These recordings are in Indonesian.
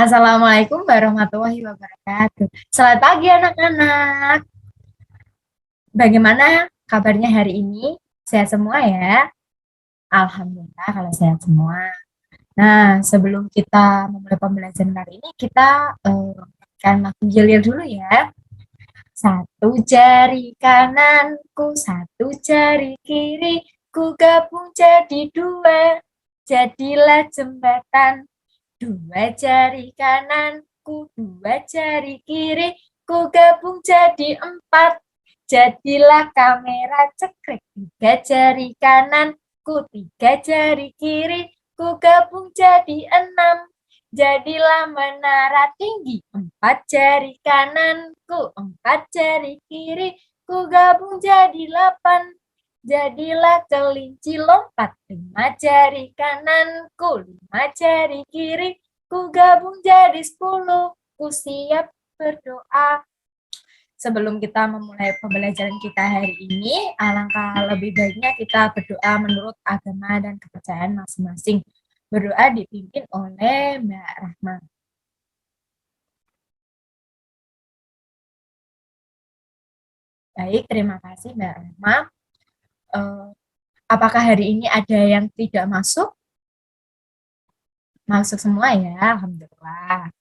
Assalamualaikum warahmatullahi wabarakatuh. Selamat pagi anak-anak. Bagaimana kabarnya hari ini? Sehat semua ya? Alhamdulillah kalau sehat semua. Nah, sebelum kita memulai pembelajaran hari ini, kita kan lagu Yelir dulu ya. Satu jari kananku, satu jari kiri, ku gabung jadi dua, jadilah jembatan. Dua jari kananku, dua jari kiri, ku gabung jadi empat. Jadilah kamera cekrek. Tiga jari kananku, tiga jari kiri, ku gabung jadi enam. Jadilah menara tinggi. Empat jari kananku, empat jari kiri, ku gabung jadi 8. Jadilah kelinci lompat. 5 jari kananku, 5 jari kiri, ku gabung jadi 10. Ku siap berdoa. Sebelum kita memulai pembelajaran kita hari ini, alangkah lebih baiknya kita berdoa menurut agama dan kepercayaan masing-masing. Berdoa dipimpin oleh Mbak Rahma. Baik, terima kasih Mbak Rahma. Apakah hari ini ada yang tidak masuk? Masuk semua ya, alhamdulillah.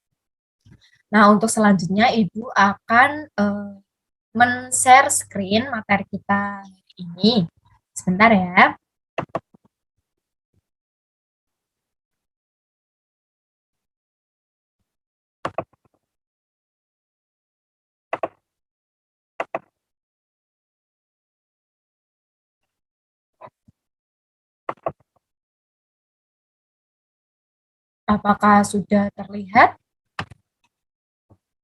Nah, untuk selanjutnya Ibu akan men-share screen materi kita hari ini. Sebentar ya. Apakah sudah terlihat?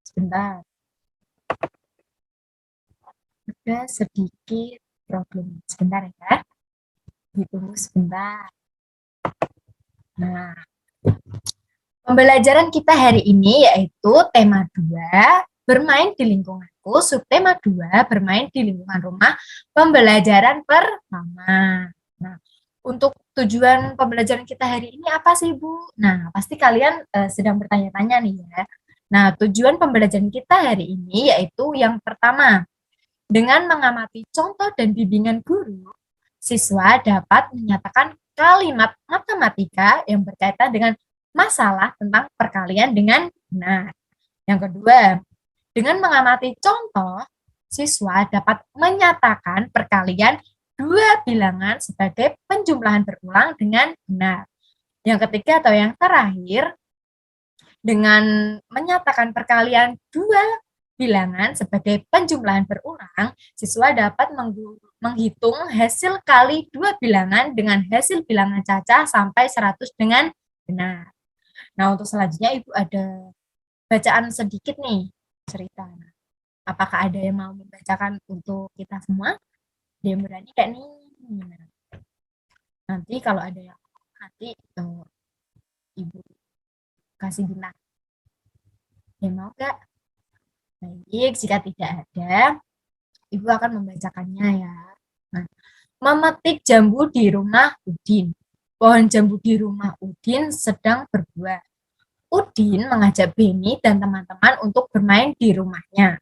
Sebentar. Ada sedikit problem. Sebentar ya. Ditunggu sebentar. Nah, pembelajaran kita hari ini yaitu tema 2, bermain di lingkunganku, subtema 2, bermain di lingkungan rumah, pembelajaran pertama. Nah, untuk tujuan pembelajaran kita hari ini apa sih, Bu? Nah, pasti kalian sedang bertanya-tanya nih ya. Nah, tujuan pembelajaran kita hari ini yaitu yang pertama, dengan mengamati contoh dan bimbingan guru, siswa dapat menyatakan kalimat matematika yang berkaitan dengan masalah tentang perkalian dengan benar. Yang kedua, dengan mengamati contoh, siswa dapat menyatakan perkalian dua bilangan sebagai penjumlahan berulang dengan benar. Yang ketiga atau yang terakhir, dengan menyatakan perkalian dua bilangan sebagai penjumlahan berulang, siswa dapat menghitung hasil kali dua bilangan dengan hasil bilangan cacah sampai 100 dengan benar. Nah, untuk selanjutnya Ibu ada bacaan sedikit nih, cerita. Apakah ada yang mau membacakan untuk kita semua? Ada yang berani gak nih? Nanti kalau ada yang nanti Ibu kasih bintang. Yang mau gak? Baik, jika tidak ada, Ibu akan membacakannya ya. Nah, memetik jambu di rumah Udin. Pohon jambu di rumah Udin sedang berbuah. Udin mengajak Beni dan teman-teman untuk bermain di rumahnya.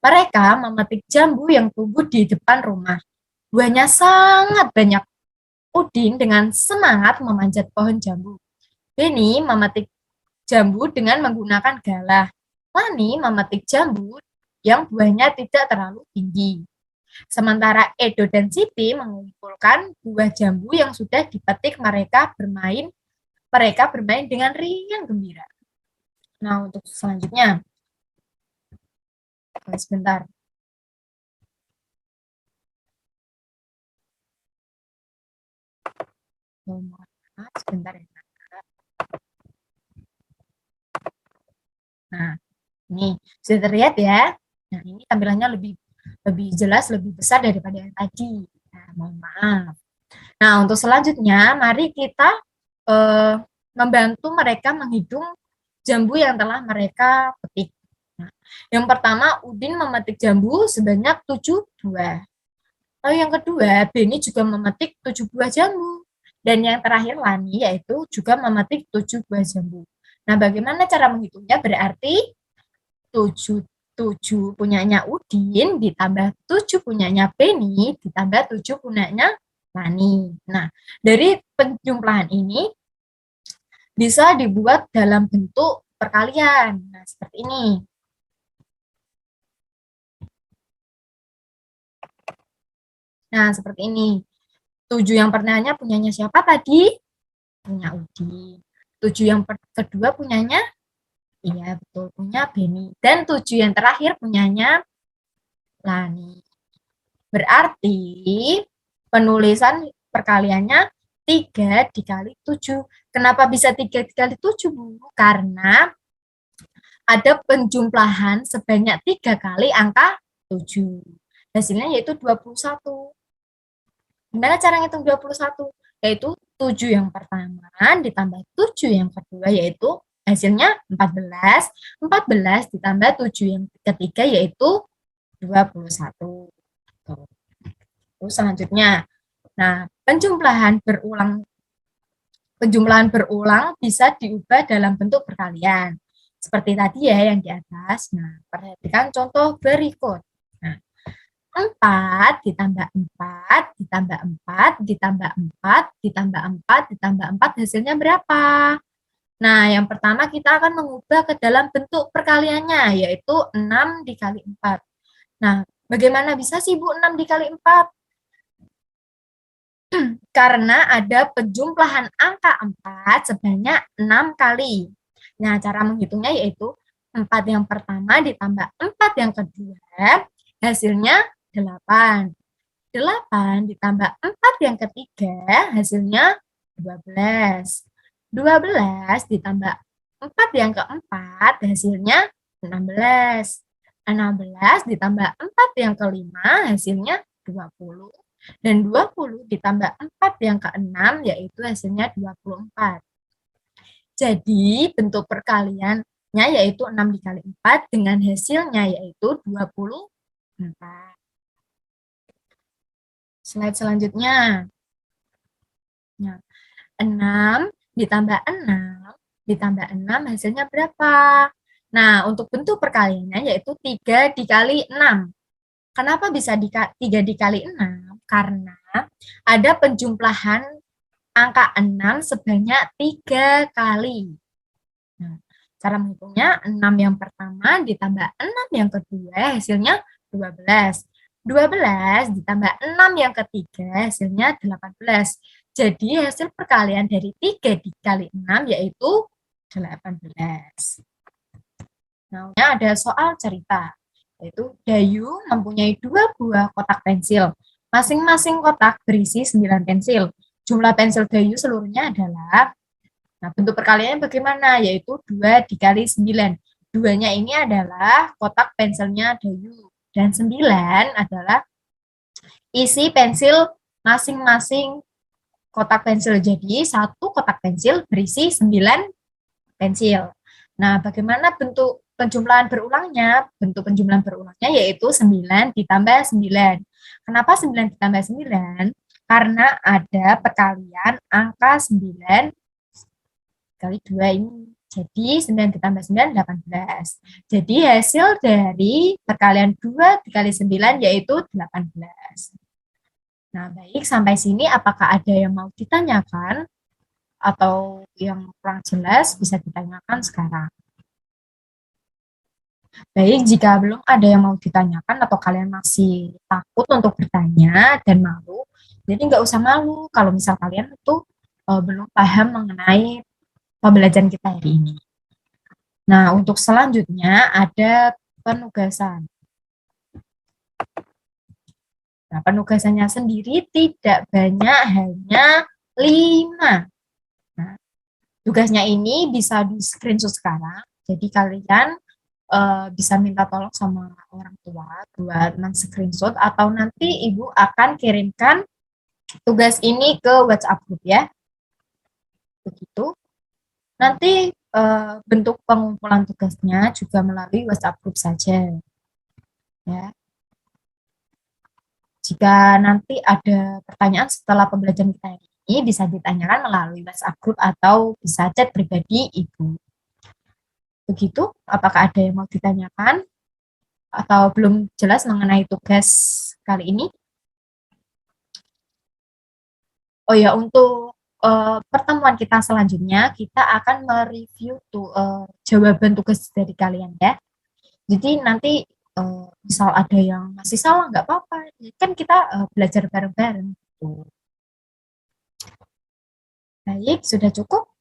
Mereka memetik jambu yang tumbuh di depan rumah. Buahnya sangat banyak. Udin dengan semangat memanjat pohon jambu. Beni memetik jambu dengan menggunakan galah. Lani memetik jambu yang buahnya tidak terlalu tinggi. Sementara Edo dan Siti mengumpulkan buah jambu yang sudah dipetik. Mereka bermain dengan riang gembira. Nah, untuk selanjutnya, sebentar. Sebentar ya. Nah, ini sudah terlihat ya. Nah, ini tampilannya lebih jelas, lebih besar daripada yang tadi. Nah, mohon maaf. Nah, untuk selanjutnya, mari kita membantu mereka menghitung jambu yang telah mereka petik. Nah, yang pertama, Udin memetik jambu sebanyak 7 buah. Lalu yang kedua, Beni juga memetik 7 buah jambu. Dan yang terakhir, Lani, yaitu juga memetik 7 buah jambu. Nah, bagaimana cara menghitungnya? Berarti 7 punyanya Udin ditambah 7 punyanya Beni ditambah 7 punyanya Lani. Nah, dari penjumlahan ini bisa dibuat dalam bentuk perkalian. Nah, seperti ini. Nah, seperti ini. 7 yang pertamanya punyanya siapa tadi? Punya Udin. 7 yang kedua punyanya? Iya, betul. Punya Beni. Dan 7 yang terakhir punyanya Lani. Berarti penulisan perkaliannya 3 dikali 7. Kenapa bisa 3 dikali 7, Bu? Karena ada penjumlahan sebanyak 3 kali angka 7. Hasilnya yaitu 21. Gimana cara ngitung 21? Yaitu 7 yang pertama ditambah 7 yang kedua, yaitu hasilnya 14. 14 ditambah 7 yang ketiga, yaitu 21. Terus selanjutnya, nah, penjumlahan berulang bisa diubah dalam bentuk perkalian. Seperti tadi ya yang di atas. Nah, perhatikan contoh berikut. Nah, 4 ditambah 4 ditambah 4 ditambah 4 ditambah 4 ditambah 4 hasilnya berapa? Nah, yang pertama kita akan mengubah ke dalam bentuk perkaliannya, yaitu 6 dikali 4. Nah, bagaimana bisa sih, Bu, 6 dikali 4? Karena ada penjumlahan angka 4 sebanyak 6 kali. Nah, cara menghitungnya yaitu 4 yang pertama ditambah 4 yang kedua, hasilnya 8. 8 ditambah 4 yang ketiga, hasilnya 12. 12 ditambah 4 yang keempat, hasilnya 16. 16 ditambah 4 yang kelima, hasilnya 20. Dan 20 ditambah 4 yang keenam, yaitu hasilnya 24. Jadi, bentuk perkaliannya yaitu 6 dikali 4 dengan hasilnya yaitu 24. Slide selanjutnya. Nah, 6 ditambah 6 hasilnya berapa? Nah, untuk bentuk perkaliannya yaitu 3 dikali 6. Kenapa bisa 3 dikali 6? Karena ada penjumlahan angka 6 sebanyak 3 kali. Nah, cara menghitungnya 6 yang pertama ditambah 6 yang kedua hasilnya 12. 12 ditambah 6 yang ketiga hasilnya 18. Jadi hasil perkalian dari 3 dikali 6 yaitu 18. Nah, ada soal cerita, yaitu Dayu mempunyai 2 buah kotak pensil. Masing-masing kotak berisi 9 pensil. Jumlah pensil Dayu seluruhnya adalah, nah, bentuk perkaliannya bagaimana? Yaitu 2 dikali 9. 2-nya ini adalah kotak pensilnya Dayu. Dan 9 adalah isi pensil masing-masing kotak pensil. Jadi, satu kotak pensil berisi 9 pensil. Nah, bagaimana bentuk penjumlahan berulangnya? Bentuk penjumlahan berulangnya yaitu 9 ditambah 9. Kenapa 9 ditambah 9? Karena ada perkalian angka 9 kali 2 ini. Jadi 9 ditambah 9, 18. Jadi hasil dari perkalian 2 dikali 9 yaitu 18. Nah, baik, sampai sini apakah ada yang mau ditanyakan? Atau yang kurang jelas bisa ditanyakan sekarang. Baik, jika belum ada yang mau ditanyakan atau kalian masih takut untuk bertanya dan malu, jadi nggak usah malu kalau misal kalian itu belum paham mengenai pembelajaran kita hari ini. Nah, untuk selanjutnya ada penugasan. Nah, penugasannya sendiri tidak banyak, hanya 5. Nah, tugasnya ini bisa di screenshot sekarang, jadi kalian bisa minta tolong sama orang tua buat men-screenshot atau nanti ibu akan kirimkan tugas ini ke WhatsApp group ya. Begitu. Nanti bentuk pengumpulan tugasnya juga melalui WhatsApp group saja. Ya. Jika nanti ada pertanyaan setelah pembelajaran kita ini bisa ditanyakan melalui WhatsApp group atau bisa chat pribadi ibu. Begitu, apakah ada yang mau ditanyakan atau belum jelas mengenai tugas kali ini? Oh ya, untuk pertemuan kita selanjutnya, kita akan mereview jawaban tugas dari kalian ya. Jadi nanti misal ada yang masih salah, nggak apa-apa. Kan kita belajar bareng-bareng. Baik, sudah cukup?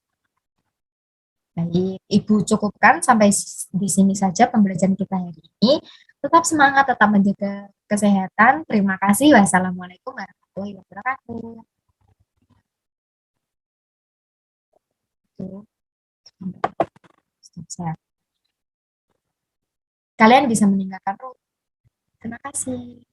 Baik, Ibu cukupkan sampai di sini saja pembelajaran kita hari ini. Tetap semangat, tetap menjaga kesehatan. Terima kasih. Wassalamualaikum warahmatullahi wabarakatuh. Kalian bisa meninggalkan room. Terima kasih.